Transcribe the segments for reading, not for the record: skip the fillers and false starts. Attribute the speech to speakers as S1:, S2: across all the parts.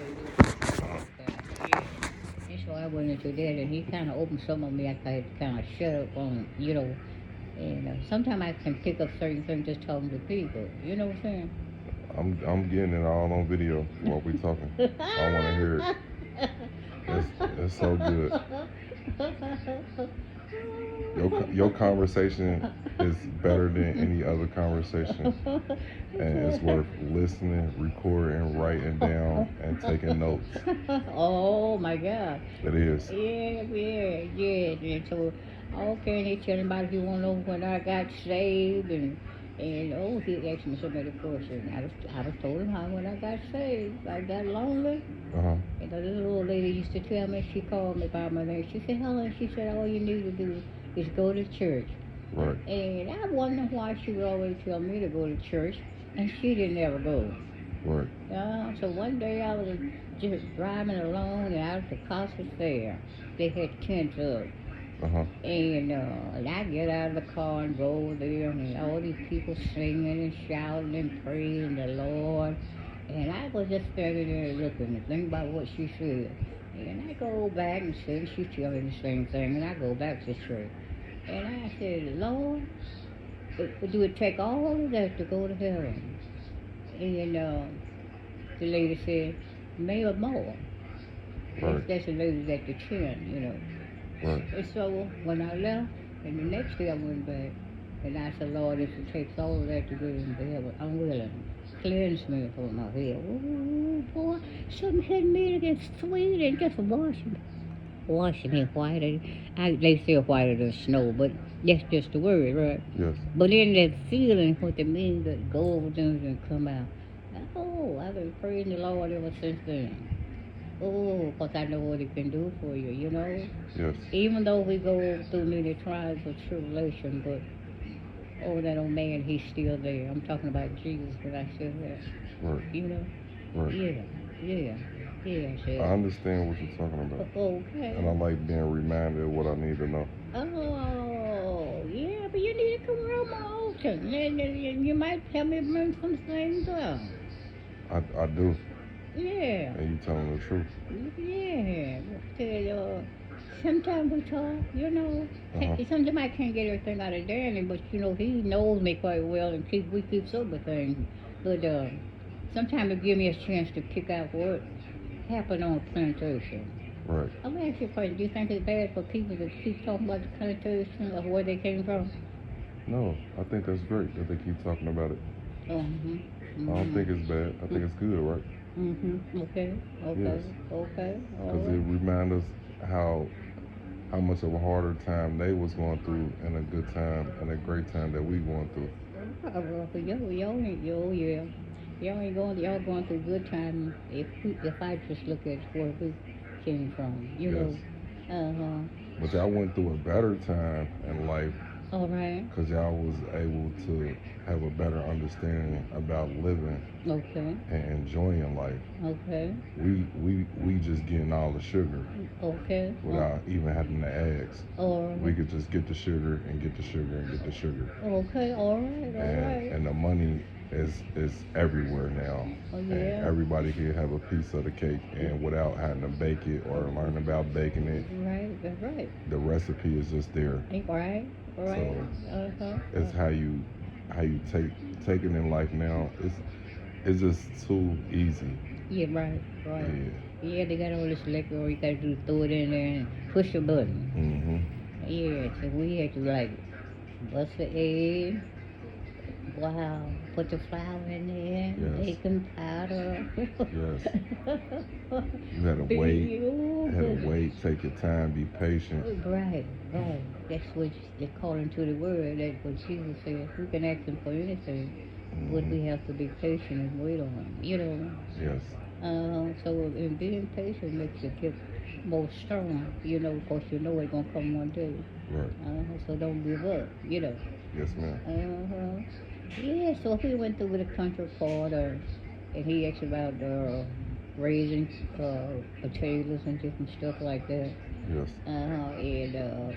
S1: Yeah. And so I went into that, and he kind of opened some of me. I had to kind of shut up on, And sometimes I can pick up certain things just talking to people. You know what I'm
S2: I'm getting it all on video while we talking.
S1: saying?
S2: I want to hear it. It's, it's so good. Your conversation is better than any other conversation, and it's worth listening, recording, writing down, and taking notes.
S1: Oh my God.
S2: It is.
S1: Yeah, yeah, yeah. And so, okay, and he telling about if you want to know when I got saved, and oh, he asked me so many questions. I was told him how when I got saved, I got lonely.
S2: Uh huh.
S1: And the little old lady used to tell me, she called me by my name. She said, Helen, she said, all you need to do is go to church.
S2: Right.
S1: And I wondered why she would always tell me to go to church, and she didn't ever go.
S2: Right.
S1: So one day I was just driving along and out at the Casa Fair. They had tents up.
S2: Uh huh.
S1: And I get out of the car and go over there, and all these people singing and shouting and praising the Lord. And I was just standing there looking and thinking about what she said. And I go back and see she tell me the same thing, and I go back to church. And I said, Lord, do it take all of that to go to heaven? And the lady said, maybe more.
S2: Right.
S1: That's the lady at the chin.
S2: Right.
S1: And so when I left, and the next day I went back, and I said, Lord, if it takes all of that to get into heaven, I'm willing. Cleanse me from my head. Ooh, boy, something hit me against sweet and just washing me whiter. They say whiter than snow, but that's just the word, right?
S2: Yes.
S1: But in that feeling, what it means that go over things and come out. Oh, I've been praising the Lord ever since then. Oh, because I know what He can do for you.
S2: Yes.
S1: Even though we go through many trials of tribulation, but oh, that old man, he's still there. I'm talking about Jesus, but I still there.
S2: Right.
S1: You know?
S2: Right.
S1: Yeah, yeah, yeah.
S2: I understand what you're talking about.
S1: Okay.
S2: And I like being reminded of what I need to know.
S1: Oh, yeah, but you need to come around more often. And you might help me bring some things up.
S2: I do.
S1: Yeah.
S2: And you telling the truth.
S1: Yeah. Sometimes we talk.
S2: Uh-huh.
S1: Sometimes I can't get everything out of Danny, but he knows me quite well, and we keep up with things. But sometimes it gives me a chance to pick out what happened on a plantation.
S2: Right.
S1: I'm gonna ask you a question. Do you think it's bad for people to keep talking about the plantation of where they came from?
S2: No, I think that's great that they keep talking about it. I don't think it's bad. I think it's good, right?
S1: Okay. Okay.
S2: Yes.
S1: Okay. All
S2: Because it
S1: right.
S2: reminds us how much of a harder time they was going through and a good time and a great time that we going through.
S1: Well, for y'all going through good time. If I just look at where we came from.
S2: Yes.
S1: Uh huh.
S2: But y'all went through a better time in life
S1: All right.
S2: because y'all was able to have a better understanding about living
S1: Okay.
S2: and enjoying life.
S1: Okay.
S2: We just getting all the sugar
S1: Okay.
S2: without even having to ask.
S1: All
S2: We
S1: right.
S2: could just get the sugar and get the sugar and get the sugar.
S1: Okay. All right. All right.
S2: And the money is everywhere now.
S1: Oh
S2: And
S1: yeah.
S2: everybody can have a piece of the cake and without having to bake it or learn about baking it.
S1: Right. That's right.
S2: The recipe is just there.
S1: Right. Right. Uh-huh.
S2: It's how you take it in life now. It's just too easy.
S1: Yeah. Right. Right.
S2: Yeah.
S1: Yeah. They got all this liquor. You got to do throw it in there and push a button.
S2: Mhm.
S1: Yeah. So we had to bust the egg. Wow. Put the flour in there.
S2: Yes.
S1: Baking powder.
S2: Yes. You had to wait. Had to wait. Take your time. Be patient.
S1: Right, right. That's what they're calling to the word. That's what Jesus said. We can ask Him for anything, but we have to be patient and wait on Him.
S2: Yes.
S1: So in being patient makes you get more strong. Of course, it's gonna come one day.
S2: Right.
S1: So don't give up.
S2: Yes, ma'am.
S1: Yeah. So he went through the country part, and he asked about raising potatoes and different stuff like that.
S2: Yes.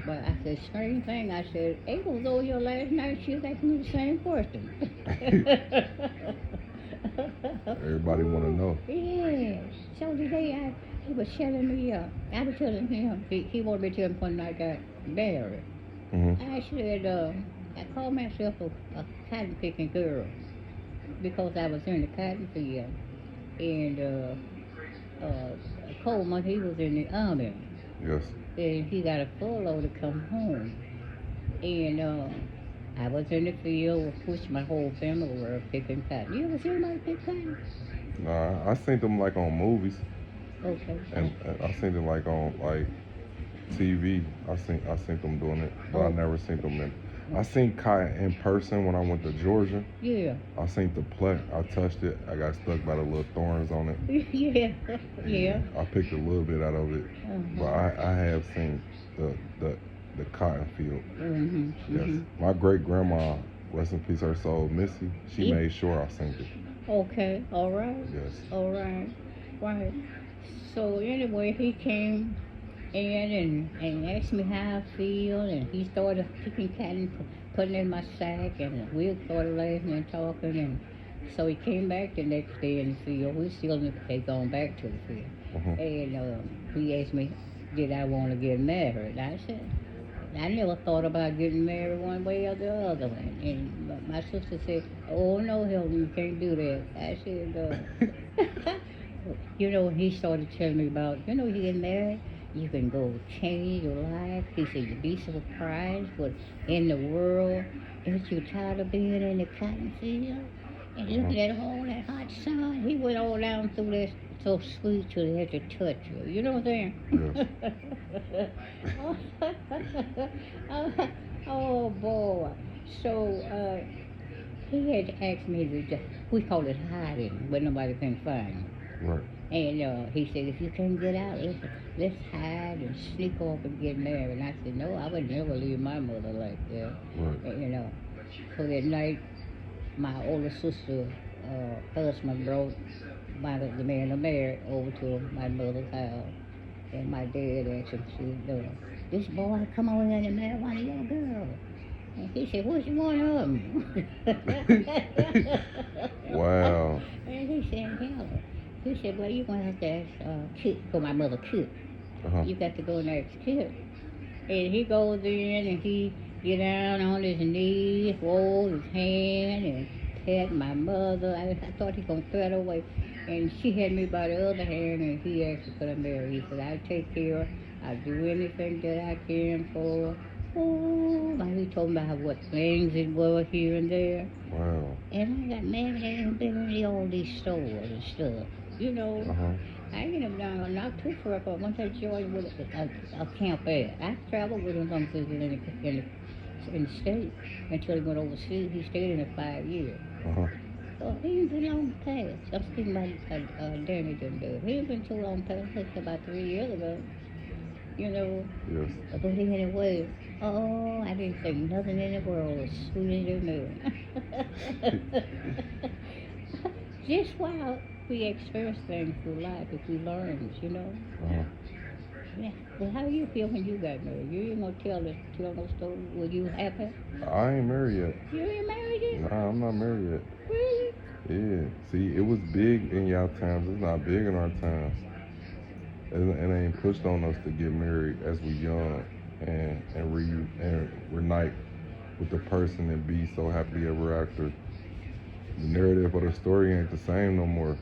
S1: But I said, same thing. I said, April was over here last night. She was asking me the same question.
S2: Everybody want to know.
S1: Yeah. so today he was telling me, I was telling him, he wanted me to tell him when I got married.
S2: Mhm.
S1: I said, I called myself a cotton picking girl because I was in the cotton field. And Coleman, he was in the army.
S2: Yes.
S1: And he got a furlough to come home. And I was in the field, which my whole family were picking cotton. You ever seen anybody pick cotton?
S2: Nah, I seen them like on movies,
S1: Okay.
S2: and I seen them like on like TV. I seen them doing it, but I
S1: Oh.
S2: never seen them in. I seen cotton in person when I went to Georgia.
S1: Yeah.
S2: I seen the plant. I touched it. I got stuck by the little thorns on it.
S1: Yeah. Yeah.
S2: I picked a little bit out of it, but I have seen the cotton field.
S1: Mm-hmm.
S2: Yes.
S1: Mm-hmm.
S2: My great grandma, rest in peace her soul, Missy, she
S1: Yeah.
S2: made sure I seen it.
S1: Okay. All right.
S2: Yes.
S1: All right. Right. So anyway, he came in and asked me how I feel, and he started picking cotton, putting it in my sack, and we started laughing and talking, and so he came back the next day in the field. We still had gone back to the field,
S2: Mhm.
S1: and he asked me, did I want to get married? I said, I never thought about getting married one way or the other. And my sister said, oh, no, Hilton, you can't do that. I said, he started telling me about, you get married, you can go change your life. He said, you'd be surprised what in the world, ain't you tired of being in the cotton field? And looking at all that hot sun, he went all down through that so sweet till he had to touch you. You know what I'm saying?
S2: Yes.
S1: Oh boy. So he had asked me we call it hiding, but nobody can find you.
S2: Right.
S1: And he said, if you can't get out, let's hide and sneak off and get married. And I said, no, I would never leave my mother like that.
S2: Right.
S1: And, so that night, my older sister, husband brought the man I married over to my mother's house. And my dad asked him, said, this boy come over here and marry one of your girls. And he said, which one of them?
S2: Wow.
S1: And he said, Helen. He said, well, you're going to have to ask Kit, for my mother, Kit.
S2: Uh-huh.
S1: You got to go and ask Kit. And he goes in and he get down on his knees, hold his hand, and pat my mother. I thought he was going to throw it away. And she had me by the other hand, and he asked her, could I marry? He said, I'll take care. I'll do anything that I can for. Oh, he told me about what things it was here and there.
S2: Wow.
S1: And I got married and been in all these stores and stuff.
S2: Uh-huh.
S1: I ended up down not too far, but once I joined with a camp there. I traveled with him some places in the state until he went overseas. He stayed in it 5 years.
S2: Uh-huh.
S1: So he ain't been long past. I'm speaking about Danny didn't do it. He ain't been too long past. It's about 3 years ago.
S2: Yes.
S1: But anyway, I didn't think nothing in the world was sweeter than that. Just while we experience things through life, if we learn,
S2: Uh-huh.
S1: Yeah. Well, how do you feel when you got married? You ain't gonna tell no story. Were you happy?
S2: I ain't married yet.
S1: You ain't married yet?
S2: Nah, I'm not married yet.
S1: Really?
S2: Yeah. See, it was big in y'all times. It's not big in our times. It ain't pushed on us to get married as we young and reunite with the person and be so happily ever after. The narrative of the story ain't the same no more.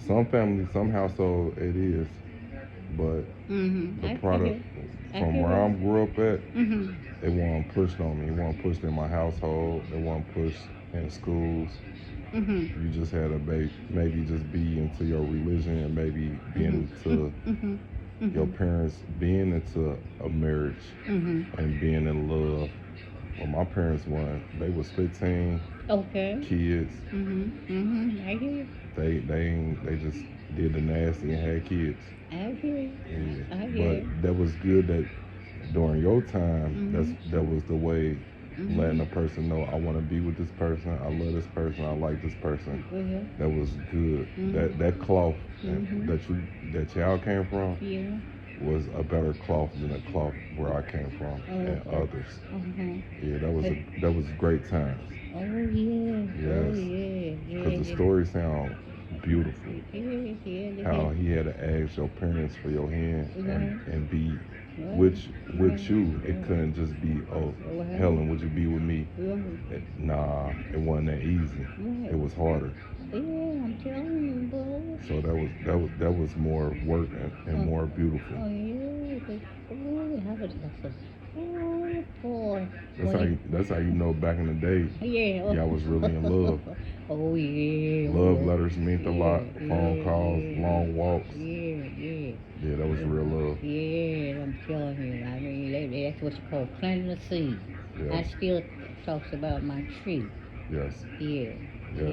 S2: Some families, some household, it is, but the product from where I grew up at, it wasn't pushed on me. It wasn't pushed in my household. It wasn't pushed in schools. You just had to maybe just be into your religion and maybe being into your parents being into a marriage and being in love. Well, my parents they was 15 kids.
S1: I hear you.
S2: They just did the nasty and had kids.
S1: I hear you.
S2: Yeah.
S1: I hear you.
S2: But that was good that during your time, that was the way, letting a person know, I want to be with this person, I love this person, I like this person. That was good. That cloth that y'all came from was a better cloth than the cloth where I came from and others. Yeah, that was great times.
S1: Oh yeah.
S2: Yes.
S1: Oh yeah.
S2: Because the story sound beautiful.
S1: Yeah.
S2: How he had to ask your parents for your hand and be
S1: Right.
S2: with you. It couldn't just be, oh, Helen, would you be with me? Nah, it wasn't that easy. It was harder.
S1: Yeah, I'm telling you, boy.
S2: So that was more work and more beautiful.
S1: Oh yeah, oh boy.
S2: That's how you know back in the day.
S1: Yeah.
S2: Y'all was really in love.
S1: Oh yeah.
S2: Love letters meant a lot. Phone calls, long walks.
S1: Yeah,
S2: that was real love.
S1: Yeah, I'm telling you. I mean, that's what's called planting a seed.
S2: Yes.
S1: I still talks about my tree.
S2: Yes.
S1: Yeah.